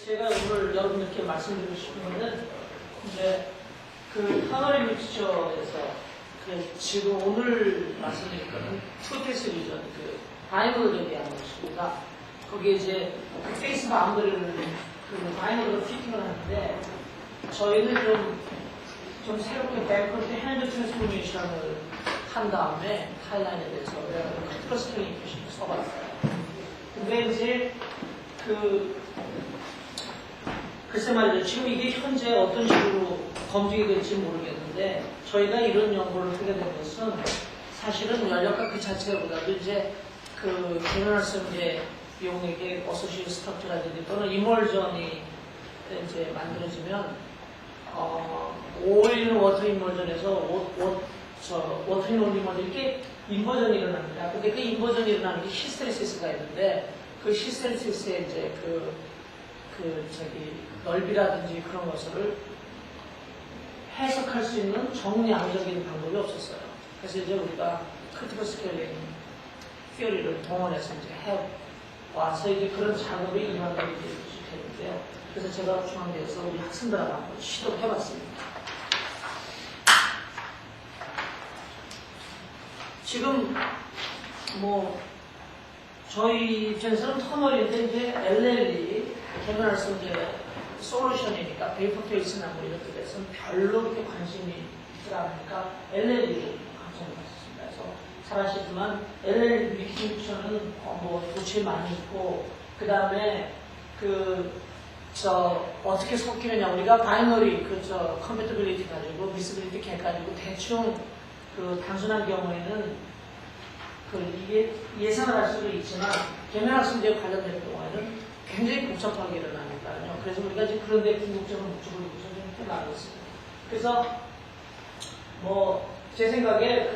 제가 오늘 여러분들께 말씀드리고 싶은 것은 이제 그 터널 믹스처에서 지금 오늘 말씀드릴 거는 투테스 리전 그 바이너리에 대한 것입니다. 거기에 이제 그 페이스 바운더리를 그 바이너리로 피팅을 하는데 저희는 좀 새롭게 백커트 핸드 트랜스포메이션을 한 다음에 타일라인에 대해서 크로스트레이닝 표시를 써봤어요. 근데 이제 글쎄 말이죠. 지금 이게 현재 어떤 식으로 검증이 될지 모르겠는데 저희가 이런 연구를 하게 된 것은 사실은 연력학 그 자체보다도 이제 그 제너럴성제 비용에게 어소시에이트 스트럭처라든지 또는 이멀전이 이제 만들어지면 오일 워터 인버전에서 워터 인 올 인버전 이렇게 인버전이 일어납니다. 근데 그 인버전이 일어나는 게 히스테리시스가 있는데 그 히스테리시스의 이제 넓이라든지 그런 것을 해석할 수 있는 정량적인 방법이 없었어요. 그래서 이제 우리가 크리티컬 스케일링 티어리를 동원해서 이제 해와서 이제 그런 작업이 임한다고 주식했는데요. 그래서 제가 중앙대에서 우리 학생들하고 한번 시도를 해봤습니다. 지금 저희 입장에서는 터널인데 이제 LLE 개발성 이제 솔루션이니까 베이퍼 페이스나 이런 것에 대해서는 별로 그렇게 관심이 있지 않으니까 LLE를 관심을 가졌습니다. 그래서 잘 아시지만 LLE 믹스처는 도체 많이 있고 그 다음에 어떻게 섞이느냐 우리가 바이너리 컴패티빌리티 가지고 미스빌리티 개 가지고 대충 단순한 경우에는 이게 예상을 할 수도 있지만 계면학습제에 관련된 경우에는 굉장히 복잡하게 일어나니까요. 그래서 우리가 지금 그런 데 궁극적인 목적을 두고서 좀 해나가겠습니다. 그래서 제 생각에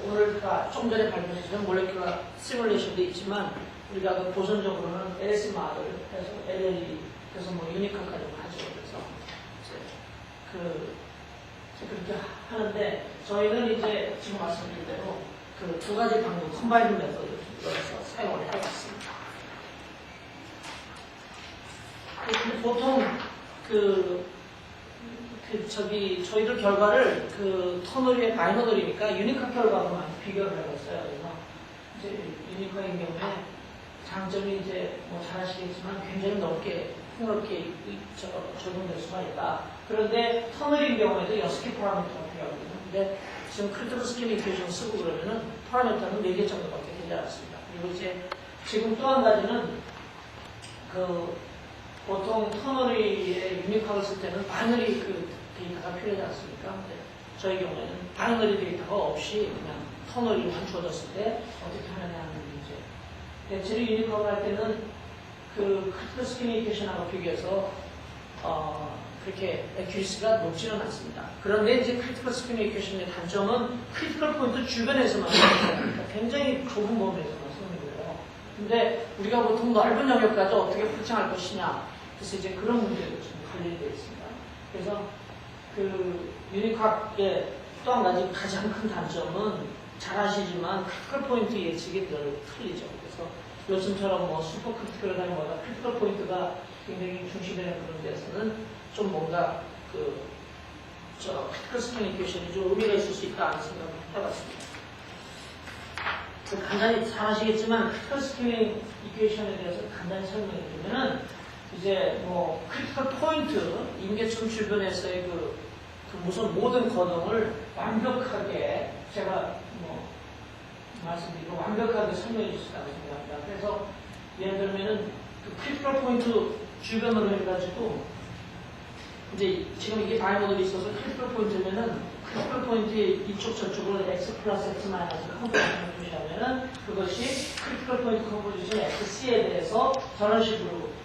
오늘 좀 전에 발표했던 몰레큘러 시뮬레이션도 있지만 우리가 보선적으로는 LS 마을 해서 LLE 그래서 유니크까지 하죠. 그래서 그렇게 하는데 저희는 이제 지금 말씀드린 대로 두 가지 방법 컴바이드 메서드에서 사용을 해봤습니다. 보통 저희들 결과를 터널의 바이너리니까 유니카 결과로만 비교를 해봤어요. 그래서 이제 유니카인 경우에 장점이 이제 잘 아시겠지만 굉장히 넓게 폭넓게 적용될 수가 있다. 그런데 터널인 경우에도 6개 파라미터가 필요하거든요. 근데 지금 크리티컬 스킨 이퀘이션 쓰고 그러면은 파라미터는 4개 정도밖에 되지 않습니다. 그리고 이제 지금 또 한 가지는 보통 터널의 유니카를 쓸 때는 바이너리 데이터가 필요하지 않습니까? 근데 저희 경우에는 바이너리 데이터가 없이 그냥 터널이만 주어졌을 때 어떻게 하느냐 하는 문제. 대체로 유니카를 할 때는 크리티컬 스킨 이퀘이션하고 비교해서 그렇게 액큐리시가 높지는 않습니다. 그런데 이제 크리티컬 스킨 이퀘이션의 단점은 크리티컬 포인트 주변에서만 쓰는 굉장히 좁은 범위에서만 쓰는 거예요. 근데 우리가 보통 넓은 영역까지 어떻게 확장할 것이냐. 그래서 이제 그런 문제도 좀 관련되어 있습니다. 그래서 유니캅의 또 한 가지 가장 큰 단점은 잘 아시지만 크리티컬 포인트 예측이 늘 틀리죠. 그래서 요즘처럼 슈퍼 크리티컬이나 크리티컬 포인트가 굉장히 중시되는 그런 데서는 좀 뭔가 크리티컬 스킨 이퀘이션이 좀 의미가 있을 수 있다는 생각을 해봤습니다. 간단히 잘 아시겠지만 크리티컬 스킨 이퀘이션에 대해서 간단히 설명해 드리면은 이제 크리티컬 포인트 임계점 주변에서의 무슨 모든 거동을 완벽하게 제가 말씀드리고 완벽하게 설명해 주시다고 생각합니다. 그래서 예를 들면은 크리티컬 포인트 주변으로 해가지고 이제 지금 이게 바이너들이 있어서 크리티컬 포인트면은 크리티컬 포인트 이쪽 저쪽을 x 플러스 x 마이너스 컴포지션을 표시하면은 그것이 크리티컬 포인트 컴포지션 xc에 대해서 저런 식으로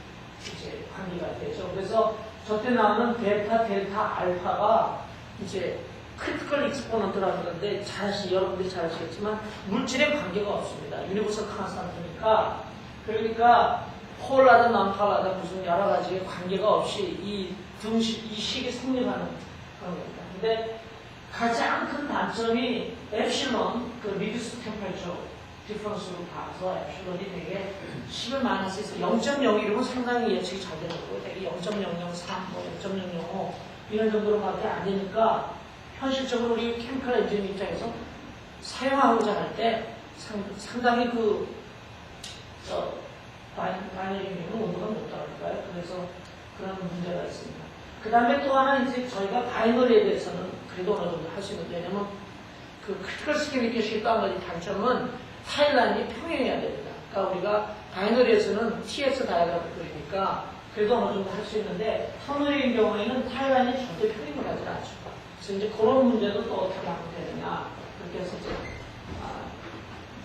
이제 관계가 되죠. 그래서 저때 나오는 베타, 델타, 알파가 이제 크리티컬 익스포넌트라는 건데 여러분들이 잘 아시겠지만 물질에 관계가 없습니다. 유니버설 컨스탄트니까 그러니까 폴라든 난폴라든 무슨 여러 가지의 관계가 없이 이 식이 성립하는 그런 겁니다. 근데 가장 큰 단점이 엡실론, 리듀스 템퍼레처 디퍼런스로 봐서 엡실론이 되게 10을 마이너스에서 0.01이면 상당히 예측이 잘 되는 거고 되게 0.003, 뭐 0.005 이런 정도로밖에 안 되니까 현실적으로 우리 케미컬 엔지니어 입장에서 사용하고자 할 때 상당히 바이너리는 온도가 높다니까요. 그래서 그런 문제가 있습니다. 그 다음에 또 하나 이제 저희가 바이너리에 대해서는 그래도 어느 정도 할 수 있는데 왜냐면 그 크리티컬 스캐니케이션의 또 한 가지 단점은 타일라인이 평행해야 됩니다. 그러니까 우리가 바이너리에서는 TS 다이어그램을 그리니까 그래도 어느 정도 할 수 있는데 터널의 경우에는 타일라인이 절대 평행을 하지 않죠. 그래서 이제 그런 문제도 또 어떻게 하면 되느냐 그렇게 해서 이제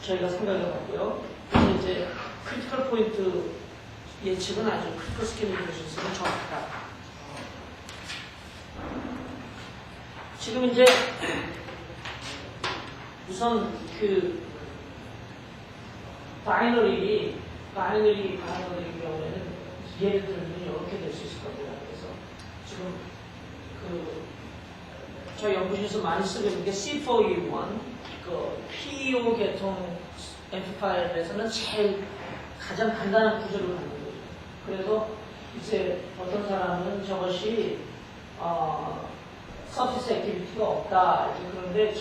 저희가 생각해 봤고요. 그래서 이제 크리티컬 포인트 예측은 아주 크리티컬 스캐니케이션은 정확하다. 지금 이제 우선 그 바이너리 경우에는 예를 들면 이렇게 될 수 있을 겁니다. 그래서 지금 저희 연구실에서 많이 쓰고 있는 게 C4E1 그 PEO 계통 앰플리파이어에서는 제일 가장 간단한 구조를 갖는 거죠. 그래서 이제 어떤 사람은 저것이 서피스 액티비티가 없다. 그런데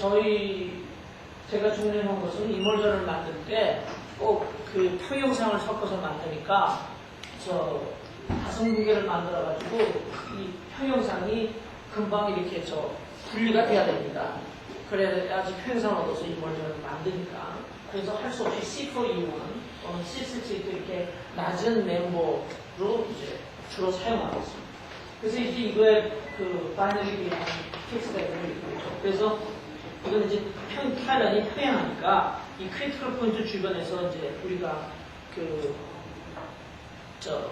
제가 중요한 것은 이몰전을 만들 때 꼭 그 평형상을 섞어서 만드니까 다섯 무게를 만들어가지고 이 평형상이 금방 이렇게 분리가 돼야 됩니다. 그래야지 평형상을 얻어서 이몰전을 만드니까. 그래서 할 수 없이 C4E1 또는 C6 이렇게 낮은 멤버로 이제 주로 사용하고 있습니다. 그래서 이제 이거에 그 바이너리라는 텍스트가 있죠. 그래서 이건 이제 타일라인이 평행하니까 이 크리티컬 포인트 주변에서 이제 우리가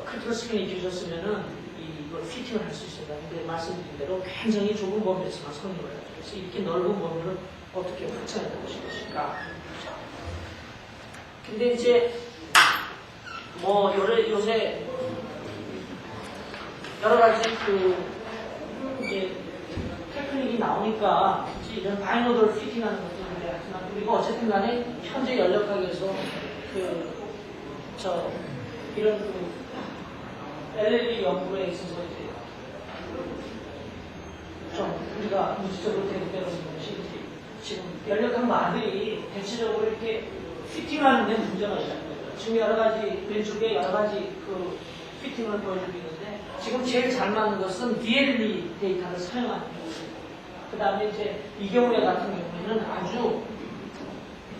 크리티컬 스캐니케이션 쓰면은 이걸 피팅을 할 수 있습니다. 근데 말씀드린 대로 굉장히 좁은 범위에서만 성립을 하죠. 그래서 이렇게 넓은 범위를 어떻게 확장해 보실 것인가. 근데 이제 요새 여러 가지 이제 테크닉이 나오니까 이런 바이너를 피팅하는 것도 하지만 그리고 어쨌든 간에 현재 연력학에서 이런 LLD 연구에 있어서 이제 좀 우리가 무지적으로 대두되는 것이 지금 연력학 말들이 대체적으로 이렇게 피팅하는 데 문제가 있다는 거죠. 지금 여러 가지 왼쪽에 여러 가지 피팅을 보여주고 있는데 지금 제일 잘 맞는 것은 DLE 데이터를 사용하는 거예요. 그 다음에 이제 이 경우에 같은 경우에는 아주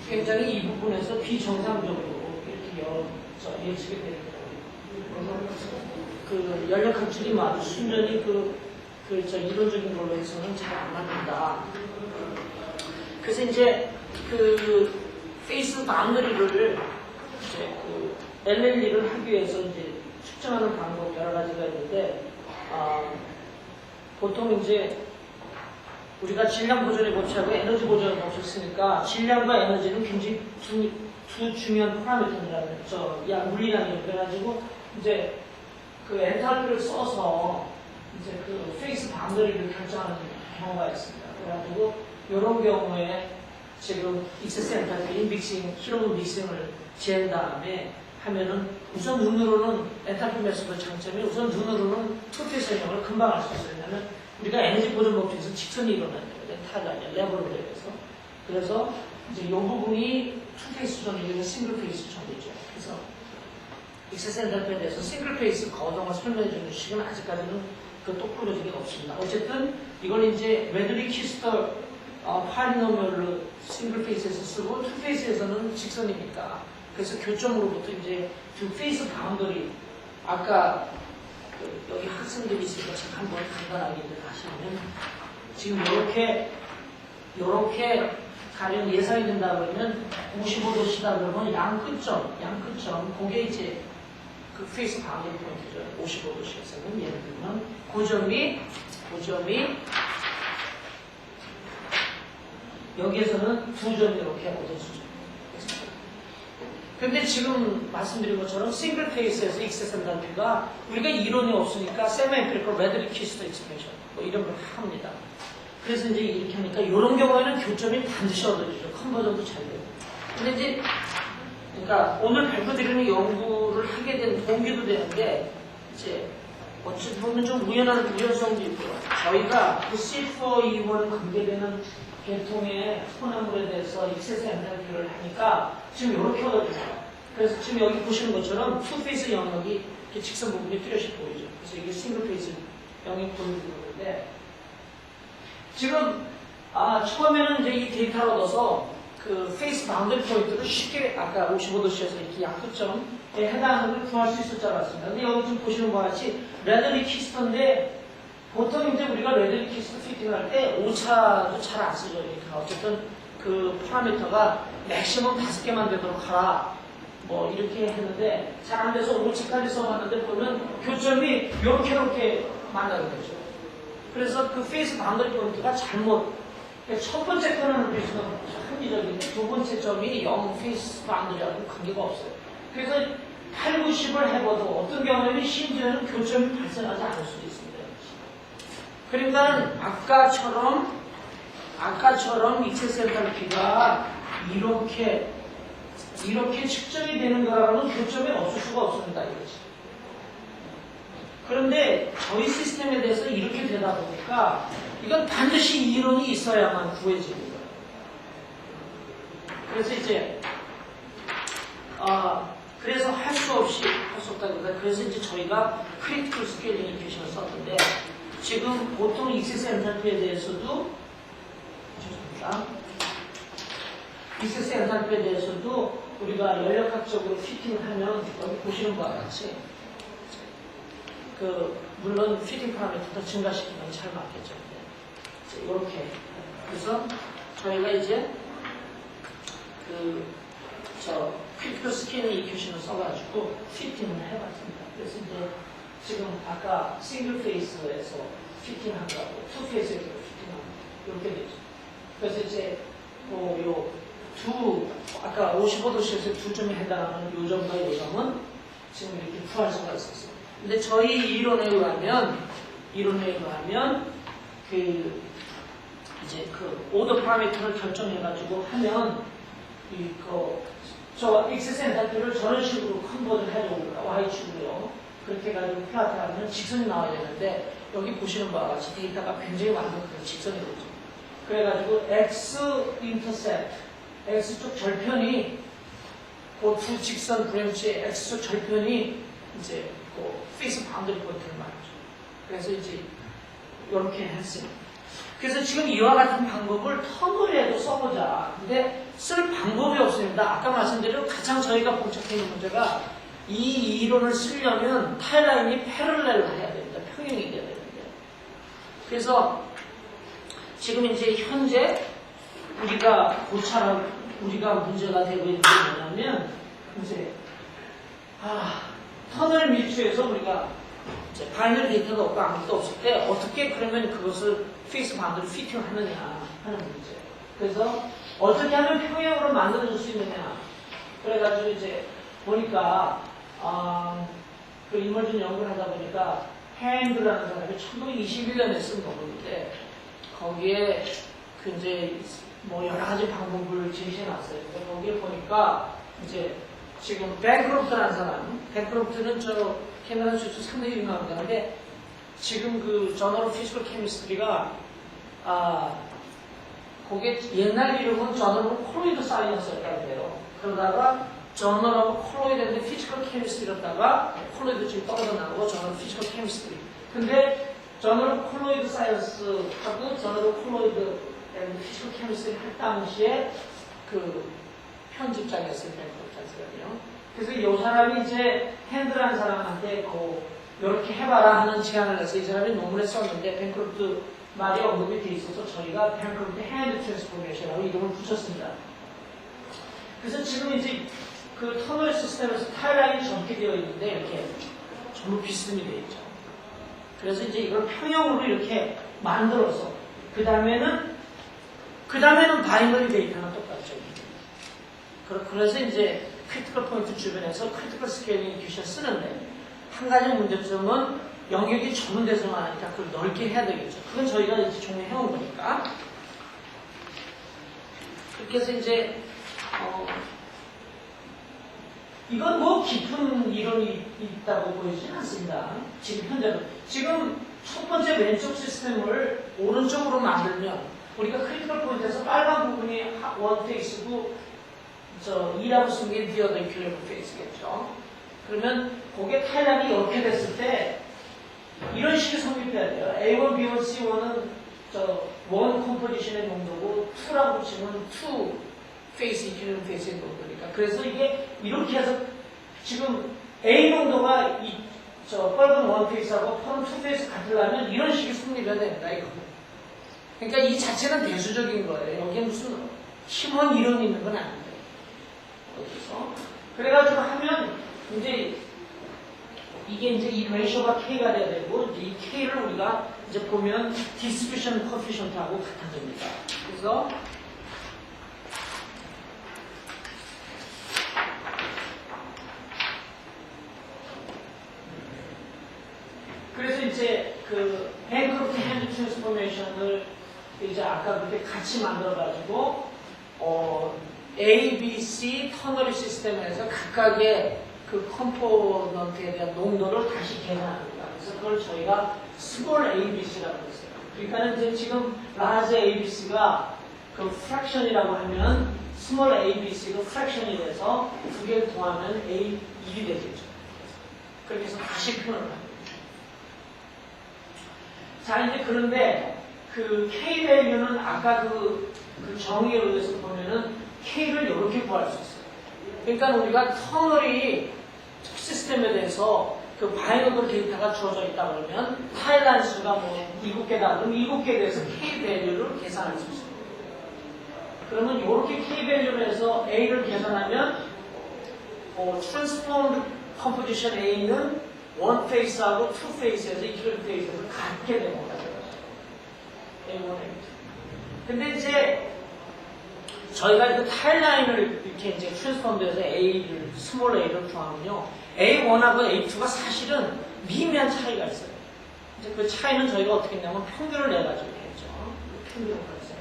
굉장히 이 부분에서 비정상적으로 이렇게 예측이 되는 거예요. 그래서 연력학 줄이 아주 순전히 이론적인 걸로 해서는 잘 안 맞는다. 그래서 이제 페이스 바운더리를 이제 LLD를 하기 위해서 이제 측정하는 방법 여러 가지가 있는데 보통 이제 우리가 질량 보존의 법칙하고 에너지 보존의 법칙을 쓰니까 질량과 에너지는 굉장히 두 중요한 파라미터라는 물리량이에요. 그래가지고 이제 엔탈피를 써서 이제 페이스 바운더리를 결정하는 경우가 있습니다. 그래가지고 이런 경우에 지금 익세스 엔탈피 킬로그 믹싱을 재은 다음에 하면은 우선 눈으로는 엔탈피 매수도 장점이 우선 눈으로는 투페이스 설명을 금방 알 수 있어요. 왜냐하면 우리가 에너지 보존 법칙에서 직선이 일어나는 거예요. 타일라인 레버로 대해서. 그래서 이제 이 부분이 투페이스 전이고 싱글 페이스 전이죠. 그래서 익세스 엔탈피에 대해서 싱글 페이스 거동을 설명해 주는 식은 아직까지는 똑부러진 게 없습니다. 어쨌든 이걸 이제 레드리 키스터 파리노멀로 싱글 페이스에서 쓰고 투 페이스에서는 직선이니까 그래서 교점으로부터 이제 두 페이스 바운더리 아까 여기 학생들이 있으니까 제가 한번 간단하게 다시 하면 지금 이렇게 가령 예상이 된다 그러면 55도시다 그러면 양끝점 그게 이제 페이스 바운더리 포인트죠. 55도시에서는 예를 들면 고점이 여기에서는 두 점이 이렇게 얻어주죠. 근데 지금 말씀드린 것처럼 싱글 페이스에서 익세스 엔탈피가 우리가 이론이 없으니까 세미엠피리컬 레드리 키스터 익스프레션 이런 걸 합니다. 그래서 이제 이렇게 하니까 이런 경우에는 교점이 반드시 얻어지죠. 컨버전도 잘 되고. 근데 이제 그러니까 오늘 발표드리는 연구를 하게 된 동기도 되는데 이제 어찌 보면 좀 우연성도 있고요. 저희가 그 C4E1 관계되는 계통의 소나물에 대해서 익세스 엔탈피를 하니까 지금 이렇게 얻어져요. 그래서 지금 여기 보시는 것처럼 투페이스 영역이 이렇게 직선 부분이 뚜렷이 보이죠. 그래서 이게 싱글 페이스 영역 보이는데 지금 처음에는 이제 이 데이터를 얻어서 그 페이스 바운더리 포인트를 쉽게 아까 55도씨에서 이렇게 약도점에 해당하는 걸 구할 수 있을 줄 알았습니다. 근데 여기 좀 보시는 것 같이 레드리 키스터인데 보통 이제 우리가 레드리 키스터 피팅할 때 오차도 잘 안 쓰죠. 그러니까 어쨌든 그 파라미터가 맥시멈 5개만 되도록 하라. 뭐 이렇게 했는데 잘 안 돼서 오차까지 써봤는데 보면 교점이 이렇게 만나게 되죠. 그래서 그 페이스 바운더리 포인트가 잘못 첫 번째 거는 우리 지금 합리적인데 두 번째 점이 0 페이스 바운더리하고 관계가 없어요. 그래서 8, 90을 해봐도 어떤 경우에는 심지어는 교점이 발생하지 않을 수도 있습니다. 그러니까 아까처럼 익세스 엔탈피가 이렇게 측정이 되는 거라고는 교점이 없을 수가 없습니다. 이거지. 그런데 저희 시스템에 대해서 이렇게 되다 보니까 이건 반드시 이론이 있어야만 구해지는 거예요. 그래서 이제 그래서 할 수 없다기보다 그래서 이제 저희가 크리티컬 스케일링 이퀘이션을 썼는데 지금 보통 익세스 엔탈피에 대해서도 익세스 엔탈피에 대해서도 우리가 연력학적으로 피팅을 하면 여기 보시는 바와 같이 물론 피팅 파라미터도 증가시키면 잘 맞겠죠. 이렇게 그래서 저희가 이제 크리티컬 스케일링 이퀘이션을 써가지고 피팅을 해봤습니다. 그래서 이제 지금 아까 싱글 페이스에서 피팅한다고 투 페이스에서 피팅하고 이렇게 되죠. 그래서 이제 아까 55도씨에서 두 점에 해당하는 요 점과 요 점은 지금 이렇게 구할 수가 있었어요. 근데 저희 이론에 의하면 이제 오더 파라미터를 결정해가지고 하면 저 익세스 엔탈피를 저런 식으로 컨버트를 해줍니다. Y축으로요. 그렇게 해가지고 플라트하면 직선이 나와야 되는데 여기 보시는 바와 같이 데이터가 굉장히 완벽하게 직선이 되죠. 그래가지고 X-인터셉트, X쪽 절편이 그 두 직선 브랜치의 X쪽 절편이 이제 페이스 바운더리 포인트를 말하죠. 그래서 이제 이렇게 했습니다. 그래서 지금 이와 같은 방법을 터널에도 써보자. 근데 쓸 방법이 없습니다. 아까 말씀드린 가장 저희가 봉착해 있는 문제가 이 이론을 쓰려면 타일라인이 패럴렐로 해야 됩니다. 평행이 돼야 되는데. 그래서 지금 이제 현재 우리가 문제가 되고 있는 게 뭐냐면 이제 터널 밀추에서 우리가 이제 바이너리 데이터가 없고 아무것도 없을 때 어떻게 그러면 그것을 페이스 바운더리 피팅을 하느냐 하는 문제. 그래서 어떻게 하면 평행으로 만들어줄 수 있느냐. 그래가지고 이제 보니까 그 이머전 연구를 하다 보니까 핸드라는 사람이 1921년에 쓴 논문인데 거기에 이제 뭐 여러 가지 방법을 제시해놨어요. 거기에 보니까 이제 지금 벤크롭트라는 사람, 벤크롭트는 저 캐나다 주수 상당히 유명합니다. 근데 지금 그 저널 오브 피지컬 케미스트리가 거기에 옛날 이름은 저널 오브 콜로이드 사이언스였다고 해요. 그러다가 저널 오브 콜로이드 피지컬 케미스트리였다가 콜로이드 지금 떨어져 나오고 저널 오브 피지컬 케미스트리. 근데 저널 오브 콜로이드 사이언스하고 저널 오브 콜로이드 피지컬 케미스트리 할 당시에 그 편집장이었어요. 벤크롭트요. 그래서 이 사람이 이제 핸드라는 사람한테 이렇게 해봐라 하는 제안을 해서 이 사람이 논문에 썼는데 벤크롭트 말이 언급이 돼 있어서 저희가 벤크롭트 핸드 트랜스포메이션이라고 이름을 붙였습니다. 그래서 지금 이제 그 터널 시스템에서 타일라인이 전개되어 있는데 이렇게 전부 비스듬히 되어 있죠. 그래서 이제 이걸 평형으로 이렇게 만들어서 그 다음에는 바이너리 데이터는 똑같죠. 그래서 이제 크리티컬 포인트 주변에서 크리티컬 스케일링 이퀘이션 쓰는데 한 가지 문제점은 영역이 좁은 데서만 하니까 그걸 넓게 해야 되겠죠. 그건 저희가 이제 종료해온 거니까. 그렇게 해서 이제 이건 뭐 깊은 이론이 있다고 보이진 않습니다. 지금 현재는. 지금 첫 번째 왼쪽 시스템을 오른쪽으로 만들면 우리가 크리티컬 포인트에서 빨간 부분이 원 페이스고 2라고 쓰는 게 디어더 이퀄리브리엄 페이스겠죠. 그러면 거기에 타일란이 이렇게 됐을 때 이런 식이 성립해야 돼요. A1, B1, C1은 원 컴포지션의 농도고 2라고 치면 2 페이스 이퀄리브리엄 페이스의 농도니까. 그래서 이게 이렇게 해서 지금 A 농도가 빨간 원 페이스하고 펌 2 페이스 같으려면 이런 식이 성립해야 됩니다. 이거. 그러니까 이 자체는 대수적인 거예요. 여기에 무슨 힘원 이론이 있는 건 아닌데. 어디서? 그래가지고 하면 이제 이게 이제 이 레이쇼가 K가 돼야 되고 이 K를 우리가 이제 보면 디스트리뷰션 코피션트하고 같아집니다. 그래서 이제 그 뱅크로프트 핸드 트랜스포메이션을 이제 아까 그렇게 같이 만들어가지고 A, B, C 터널 시스템에서 각각의 그 컴포넌트에 대한 농도를 다시 계산합니다. 그래서 그걸 저희가 스몰 ABC라고 했어요. 그러니까 이제 지금 라지 ABC가 그 프랙션이라고 하면 스몰 ABC가 프랙션이 돼서 두 개를 더하면 A1이 되겠죠. 그렇게 해서 다시 표현을 합니다. 자, 이제 그런데 그 K 밸류는 아까 그 정의에 의해서 보면은 K를 이렇게 구할 수 있어요. 그러니까 우리가 터널이 시스템에 대해서 그 바이너블 데이터가 주어져 있다 그러면 타일란 수가 뭐 7개다 그러면 7개에 대해서 K 밸류를 계산할 수 있어요. 그러면 이렇게 K 밸류를 해서 A를 계산하면 트랜스폼 컴포지션 A는 원 페이스하고 투 페이스에서 이퀄리브리엄 페이스에서 같게 됩니다. A1, A2. 근데 이제 저희가 그 타일라인을 이렇게 이제 트랜스폼돼서 A를, 스몰 A를 구하면요. A1하고 A2가 사실은 미미한 차이가 있어요. 이제 그 차이는 저희가 어떻게 했냐면 평균을 내가지고 했죠. 평균을 했어요.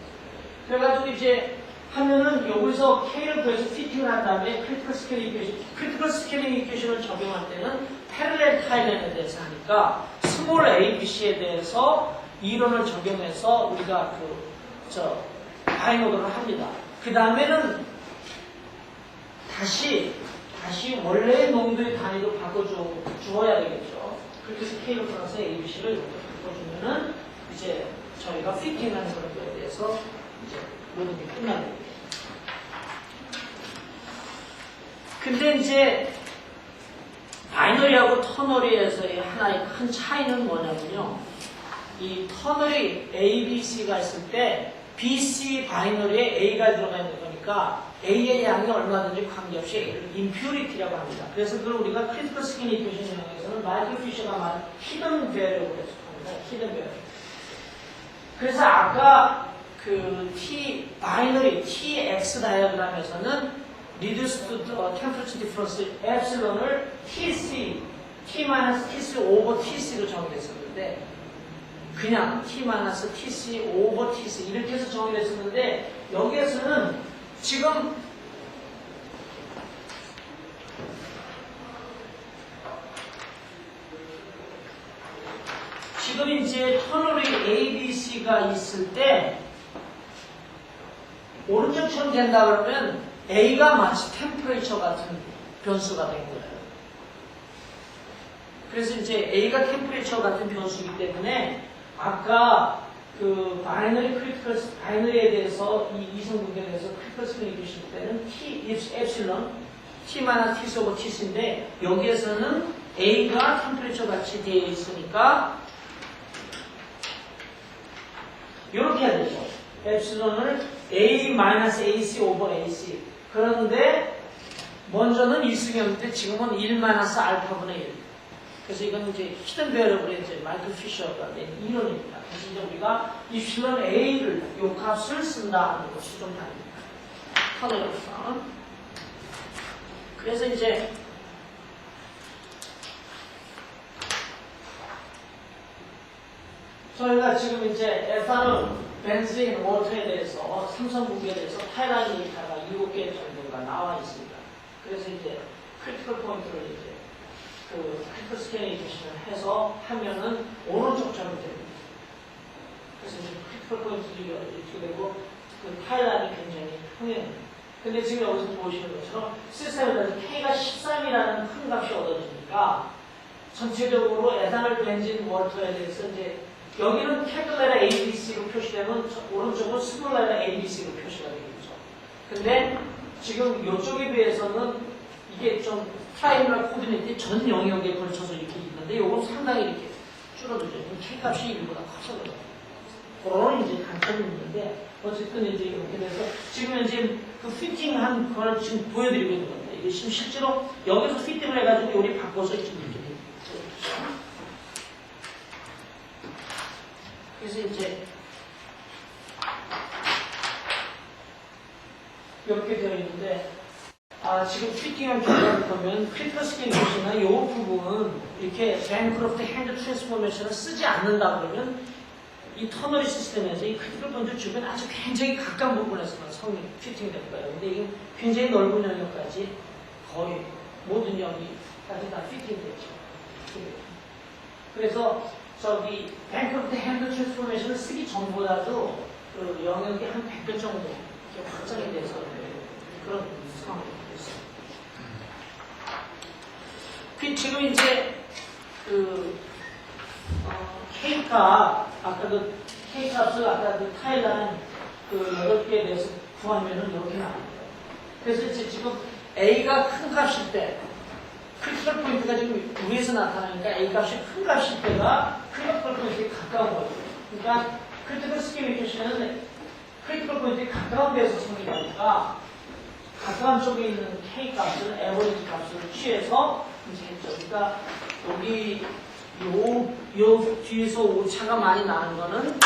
그래가지고 이제 하면은 여기서 K를 구해서 피팅을 한 다음에 크리티컬 스케일링 이퀘이션을 적용할 때는 패러렐 타일라인에 대해서 하니까 스몰 A, B, C에 대해서 이론을 적용해서 우리가 바이노드를 합니다. 그 다음에는 다시 원래의 농도의 단위로 바꿔주어야 되겠죠. 그렇게 해서 K로 플러스 ABC를 이렇게 바꿔주면은 이제 저희가 피팅하는 그런 거에 대해서 이제 모든 게 끝나는 거예요. 근데 이제 바이너리하고 터너리에서의 하나의 큰 차이는 뭐냐면요. 이 터널이 A, B, C가 있을 때 B, C 바이너리에 A가 들어가 있는 거니까 A의 양이 얼마든지 관계없이 A를 impurity라고 합니다. 그래서 그걸 우리가 크리티컬 스킨 이퀘이션 영역에서는 마이클 피셔가 말한 히든 베어라고 해석합니다. 히든 베어. 그래서 아까 그 T 바이너리 TX 다이어그램에서는 reduced temperature difference epsilon을 TC, T-TC over TC로 정의했었는데 그냥 T-TC over TC 이렇게 해서 정의했었는데 여기에서는 지금 이제 터널이 A, B, C가 있을 때 오른쪽처럼 된다 그러면 A가 마치 템퍼레이처 같은 변수가 된 거예요. 그래서 이제 A가 템퍼레이처 같은 변수이기 때문에 아까 그 바이너리에 대해서 이 이성분계에 대해서 크리티컬 스킨 이퀘이션 때는 T, 엡실론, T-T over T인데 여기에서는 A가 템퍼레이처 같이 되어 있으니까 이렇게 해야 되죠. 엡실론을 A-AC over AC. 그런데 먼저는 1승이었는데 지금은 1-알파분의 1. 그래서 이건 이제 히든 베어러블의 이제 마이클 피셔가 낸 이론입니다. 그래서 이제 우리가 입실론 A를 요 값을 쓴다는 것이 좀 다릅니다. 터널로서. 그래서 이제 저희가 지금 이제 에탄올, 벤진, 워터에 대해서 삼성무기에 대해서 타일란 데이터가 7개 정도가 나와 있습니다. 그래서 이제 크리티컬 포인트를 이제 그 크리티컬 스캐닝을 해서 하면은 오른쪽처럼 됩니다. 그래서 이제 크리티컬 포인트들이 이렇게 되고 그 타일란이 굉장히 평행합니다. 근데 지금 여기서 보시는 것처럼 시스템에서 K가 13이라는 큰 값이 얻어지니까 전체적으로 에탄올 벤진 워터에 대해서 이제 여기는 캐피탈 ABC로 표시되면 오른쪽은 스몰 레터 ABC로 표시가 되겠죠. 근데 지금 이쪽에 비해서는 이게 좀 트라이앵글 코디네이트 전 영역에 걸쳐서 이렇게 있는데 이건 상당히 이렇게 줄어들죠. K 값이 1보다 커서 그래요. 그런 이제 단점이 있는데 어쨌든 이제 이렇게 돼서 지금 이제 그 피팅한 걸 지금 보여드리고 있는 건데 이게 지금 실제로 여기서 피팅을 해가지고 우리 바꿔서 지금 이렇게 돼요. 그래서 이제 이렇게 되어 있는데 지금 피팅한 결과를 보면 크리티컬 스캐닝이나 이 부분은 이렇게 벤크로프트 핸드 트랜스포메이션을 쓰지 않는다 그러면 이 터널리 시스템에서 이 크리티컬 포인트 주변 아주 굉장히 가까운 부분에서만 성이 피팅이 될 거예요. 근데 이게 굉장히 넓은 영역까지 거의 모든 영역까지 다 피팅되죠. 그래서 저기 뱅크로프트 핸드 트랜스포메이션을 쓰기 전보다도 그 영역이 한 100배 정도 이렇게 확장이 돼서 그런 상황이 됐어요. 지금 이제 그 K값 아까도 K값을 아까 그 타일란 그 8개에 대해서 구하면은 이렇게 나옵니다. 그래서 이제 지금 A가 큰 값일 때 크리티컬 포인트가 지금 위에서 나타나니까 A 값이 큰 값일 때가 크리티컬 포인트에 가까운 거죠. 그러니까 크리티컬 스캐닝은 크리티컬 포인트에 가까운 데서 성립하니까 가까운 쪽에 있는 K 값을 에버리지 값을 취해서 이제 했죠. 그러니까 여기 요 뒤에서 오차가 많이 나는 거는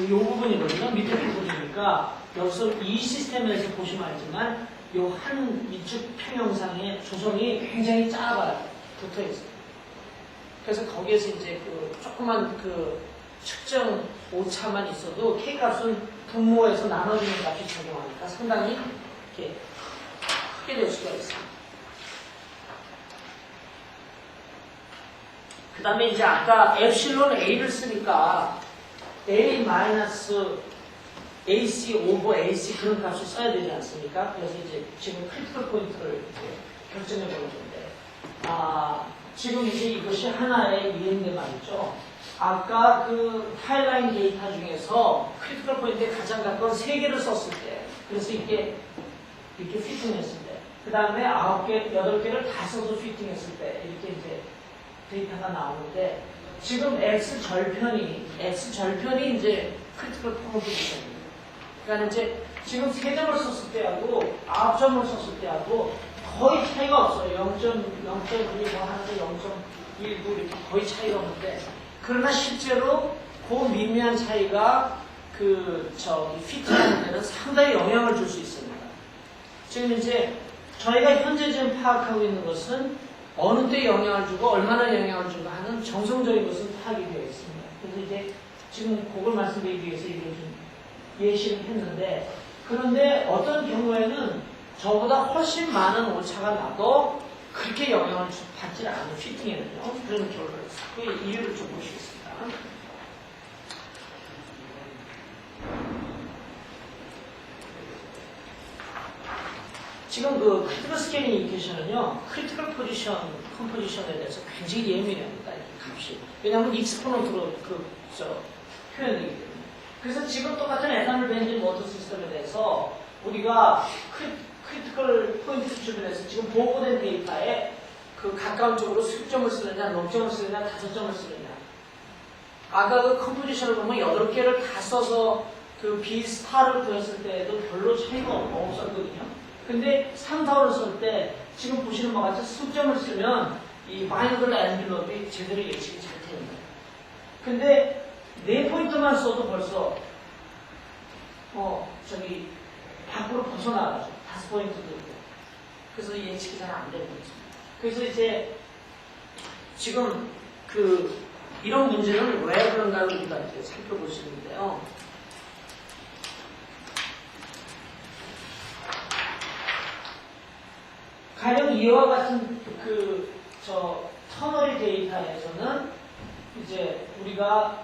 요 부분이거든요. 밑에 부분이니까 여기서 이 시스템에서 보시면 알지만 요 한 위쪽 평형상의 조성이 굉장히 짧아요. 붙어 있어요. 그래서 거기에서 이제 그 조그만 그 측정 오차만 있어도 K 값은 분모에서 나눠지는 값이 적용하니까 상당히 이렇게 크게 될 수가 있습니다. 그 다음에 이제 아까 엡실론 A를 쓰니까 A 마이너스 AC 오버 AC 그런 값을 써야 되지 않습니까? 그래서 이제 지금 크리티컬 포인트를 결정해 보는 건데, 지금 이제 이것이 하나의 유형인데 말이죠. 아까 그 타일라인 데이터 중에서 크리티컬 포인트에 가장 가까운 3개를 썼을 때, 그래서 이렇게 피팅했을 때, 그 다음에 9개, 8개를 다 써서 피팅했을 때, 이렇게 이제 데이터가 나오는데, 지금 X절편이 이제 크리티컬 포인트입니다. 그러니까 이제 지금 3점을 썼을 때하고 9점을 썼을 때하고 거의 차이가 없어요. 0.1 뭐 하는데 0.19 이렇게 거의 차이가 없는데, 그러나 실제로 그 미미한 차이가 피팅하는 데는 상당히 영향을 줄 수 있습니다. 지금 이제 저희가 현재 지금 파악하고 있는 것은 어느 때 영향을 주고 얼마나 영향을 주고 하는 정성적인 것은 파악이 되어 있습니다. 그래서 이제 지금 그걸 말씀드리기 위해서 이걸 좀 예시를 했는데, 그런데 어떤 경우에는 저보다 훨씬 많은 오차가 나도 그렇게 영향을 받지 않는 피팅에는요. 그런 결과를 있어요. 그 이유를 좀 보시겠습니다. 지금 그 크리티컬 스캐닝 이퀘이션은요, 크리티컬 포지션, 컴포지션에 대해서 굉장히 예민합니다. 이 값이. 왜냐하면 익스포넌트로 표현되기 때문에. 그래서 지금 똑같은 에탄올 벤진 워터 시스템에 대해서 우리가 크리티컬 포인트 주변에서 지금 보고된 데이터에 그 가까운 쪽으로 10점을 쓰느냐, 넉 점을 쓰느냐, 5점을 쓰느냐. 아까 그 컴포지션을 보면 8개를 다 써서 그 B 스타를 구했을 때에도 별로 차이가 없었거든요. 근데 3, 4를 쓸 때 지금 보시는 바와 같이 10점을 쓰면 이 바이너블 엔빌롭이 제대로 예측이 잘 됩니다. 근데 4포인트만 써도 벌써 밖으로 벗어나가죠. 5포인트도 있고. 그래서 예측이 잘 안 되는 거죠. 그래서 이제 지금 이런 문제는 왜 그런가를 우리가 이제 살펴볼 수 있는데요. 가령 이와 같은 터널리 데이터에서는 이제 우리가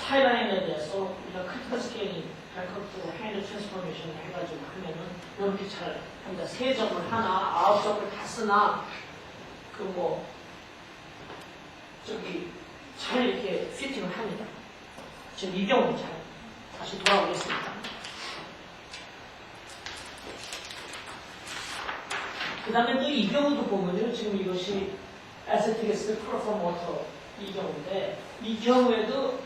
타임라인에 대해서 우리가 크리티컬 스케일링, 뱅크럽트 핸드 트랜스포메이션 해가지고 하면은 이렇게 잘 합니다. 3점을 하나, 9점을 다 쓰나, 잘 이렇게 피팅을 합니다. 지금 이 경우 잘 다시 돌아오겠습니다. 그 다음에 또 이 경우도 보면요. 지금 이것이 에세틱에스 프로폼 워터 이 경우인데, 이 경우에도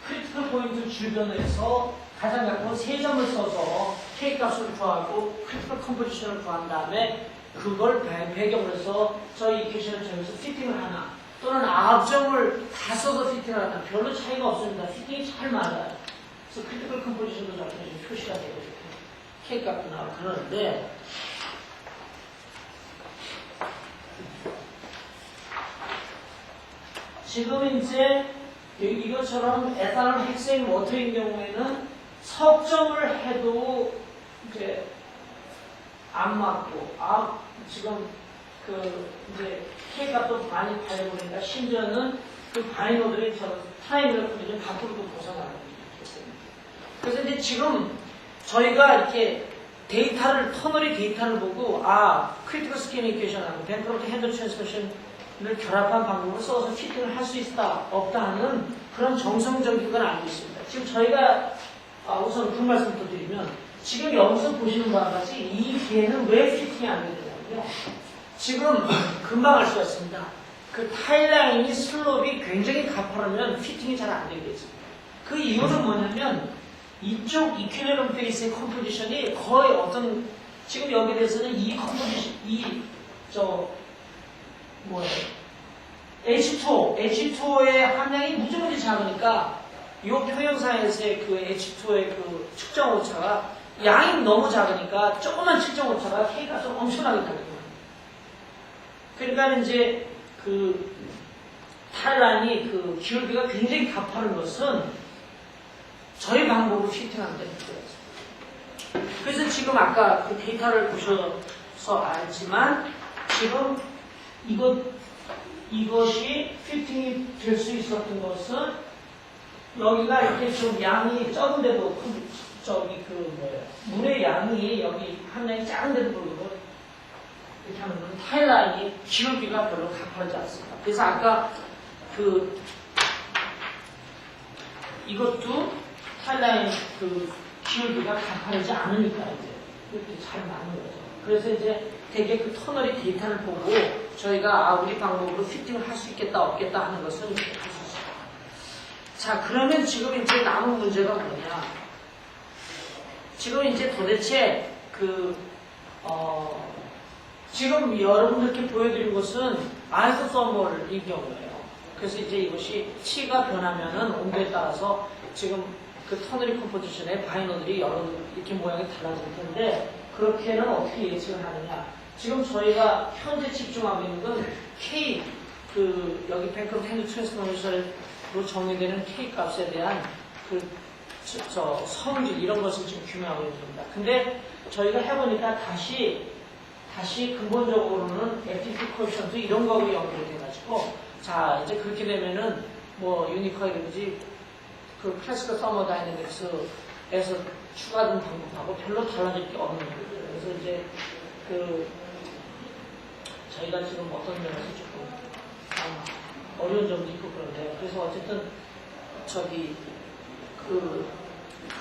크리티컬 포인트 주변에서 가장 약한 3점을 써서 K 값을 구하고 크리티컬 컴포지션을 구한 다음에 그걸 배경으로 해서 저희 이퀘이션을 정해서 피팅을 하나 또는 9점을 다 써서 피팅을 하나 별로 차이가 없습니다. 피팅이 잘 맞아요. 그래서 크리티컬 컴포지션도 저렇게 표시가 되고 이렇게 K 값도 나오고 그러는데 지금 이제 이것처럼 에탄올 헥세인 워터인 경우에는 석점을 해도 이제 안 맞고, 지금 이제 K값도 많이 발려버리니까 심지어는 그 바이노들이 타임그래프를 좀 밖으로도 벗어나는 거죠. 그래서 이제 지금 저희가 이렇게 터널의 데이터를 보고, 크리티컬 스케일링 이퀘이션하고 뱅크럽트 핸들 트랜스포메이션을 결합한 방법으로 써서 피팅을 할 수 있다, 없다 하는 그런 정성적인 건 알고 있습니다. 지금 저희가 우선 그 말씀부터 드리면 지금 여기서 보시는 바와 같이 이 기회는 왜 피팅이 안 되느냐고요. 지금 금방 알 수가 있습니다. 그 타일라인이 슬롭이 굉장히 가파르면 피팅이 잘 안 되겠습니다. 그 이유는 뭐냐면 이쪽 이퀴리럼 페이스의 컴포지션이 거의 지금 여기에 대해서는 이 컴포지션, H2O의 함량이 무지무지 작으니까 이 평형사에서의 그 H2O의 그 측정 오차가 양이 너무 작으니까 조그만 측정 오차가 K가 좀 엄청나게 다르거든요. 그러니까 이제 타일라인이 기울기가 굉장히 가파른 것은 저희 방법으로 피팅하는 데 문제가 있습니다. 그래서 지금 아까 그 데이터를 보셔서 알지만 지금 이것이 피팅이 될 수 있었던 것은 여기가 이렇게 좀 양이 적은데도 물의 양이 여기 함량이 작은데도 불구하고 이렇게 하면 타일라인이 기울기가 별로 가파르지 않습니다. 그래서 아까 이것도 타일라인 기울기가 가파르지 않으니까 이제 이렇게 잘 맞는 거죠. 그래서 이제 되게 터널의 데이터를 보고 저희가 우리 방법으로 피팅을 할 수 있겠다 없겠다 하는 것을 이렇게 할 수 있습니다. 자, 그러면 지금 이제 남은 문제가 뭐냐? 지금 이제 도대체 지금 여러분들께 보여드린 것은 아이소서멀인 경우예요. 그래서 이제 이것이 T가 변하면은 온도에 따라서 지금 터널리 컴포지션의 바이너들이 이렇게 모양이 달라질 텐데 그렇게는 어떻게 예측을 하느냐? 지금 저희가 현재 집중하고 있는 건 K 여기 뱅크럽트 핸드 트랜스포메이션으로 정의되는 K 값에 대한 성질 이런 것을 지금 규명하고 있는 겁니다. 근데 저희가 해보니까 다시 근본적으로는 액티비티 코에피션트 이런 거하고 연결이 돼가지고 자 이제 그렇게 되면은 유니컬이든지 클래시컬 서머다이내믹스에서 추가된 방법하고 별로 달라질 게 없는 거예요. 그래서 이제 저희가 지금 어떤 면에서 조금 어려운 점도 있고 그런데 그래서 어쨌든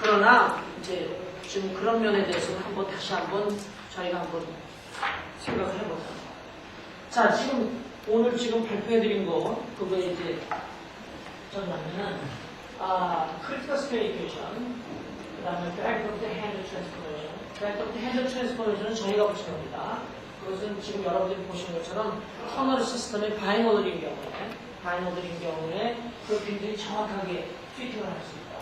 그러나 이제 지금 그런 면에 대해서는 다시 한번 저희가 한번 생각을 해보자. 자, 지금 오늘 발표해드린 거 그거에 이제 뭐냐면은 크리티컬 스케일 이퀘이션, 그 다음에 뱅크럽트 핸드 트랜스포메이션. 뱅크럽트 핸드 트랜스포메이션은 저희가 붙인 겁니다. 그것은 지금 여러분들이 보시는 것처럼 터널 시스템의 바이너들인 경우에 굉장히 정확하게 피팅을 할 수 있다.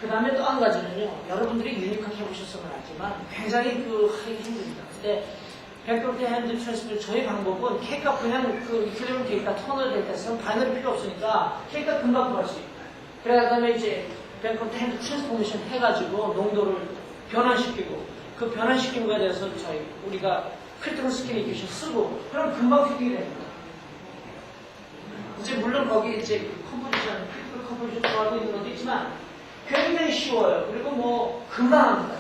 그 다음에 또 한 가지는요, 여러분들이 유니크하게 해보셨으면 알지만 굉장히 하기 힘듭니다. 근데 백그라운드 핸드 트랜스퍼 저희 방법은 케이크가 그냥 그 이퀄리브럼 데이터, 터널 데이터에서는 바이너리 필요 없으니까 케이크가 금방 구할 수 있고 그다음에 이제 백그라운드 핸드 트랜스포메이션 해가지고 농도를 변환시키고 그 변환시킨 거에 대해서 우리가 크리티컬 스킨 이퀘이션 쓰고 그럼 금방 피딩이 됩니다. 이제 물론 거기 이제 그 컴포지션, 크리티컬 컴포지션 좋아하고 있는 것도 있지만 굉장히 쉬워요. 그리고 뭐 금방 합니다.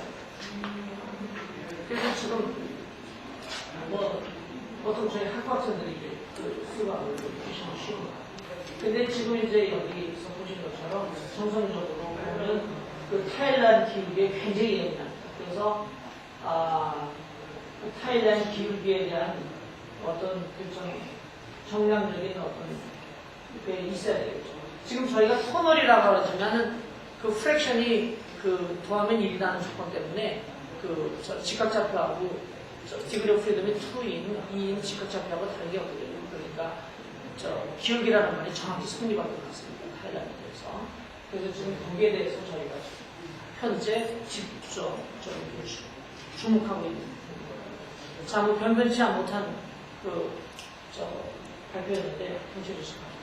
그래서 지금 뭐 보통 저희 학부학생들이 이제 그 수학을 이퀘이션을 쉬운 거. 근데 지금 이제 여기서 보신 것처럼 정성적으로 보면 그 타일란 기울기에 굉장히 예민합니다. 그래서 그 타일란 기울기에 대한 어떤 정량적인 어떤 게 있어야 되겠죠. 지금 저희가 터널이라고 하지만은 그 프랙션이 그 더하면 1이라는 조건 때문에 그 직각좌표하고 디그리 오브 프리덤이 2인, 2인 직각좌표하고 다른 게 없거든요. 그러니까 기울기라는 말이 정확히 성립하고 있습니다. 타일란에 대해서. 그래서 지금 거기에 대해서 저희가 현재 직접 주목하고 있는 부분입니다. 자, 뭐 변변치 못한 발표였는데, 통째로 시작합니다.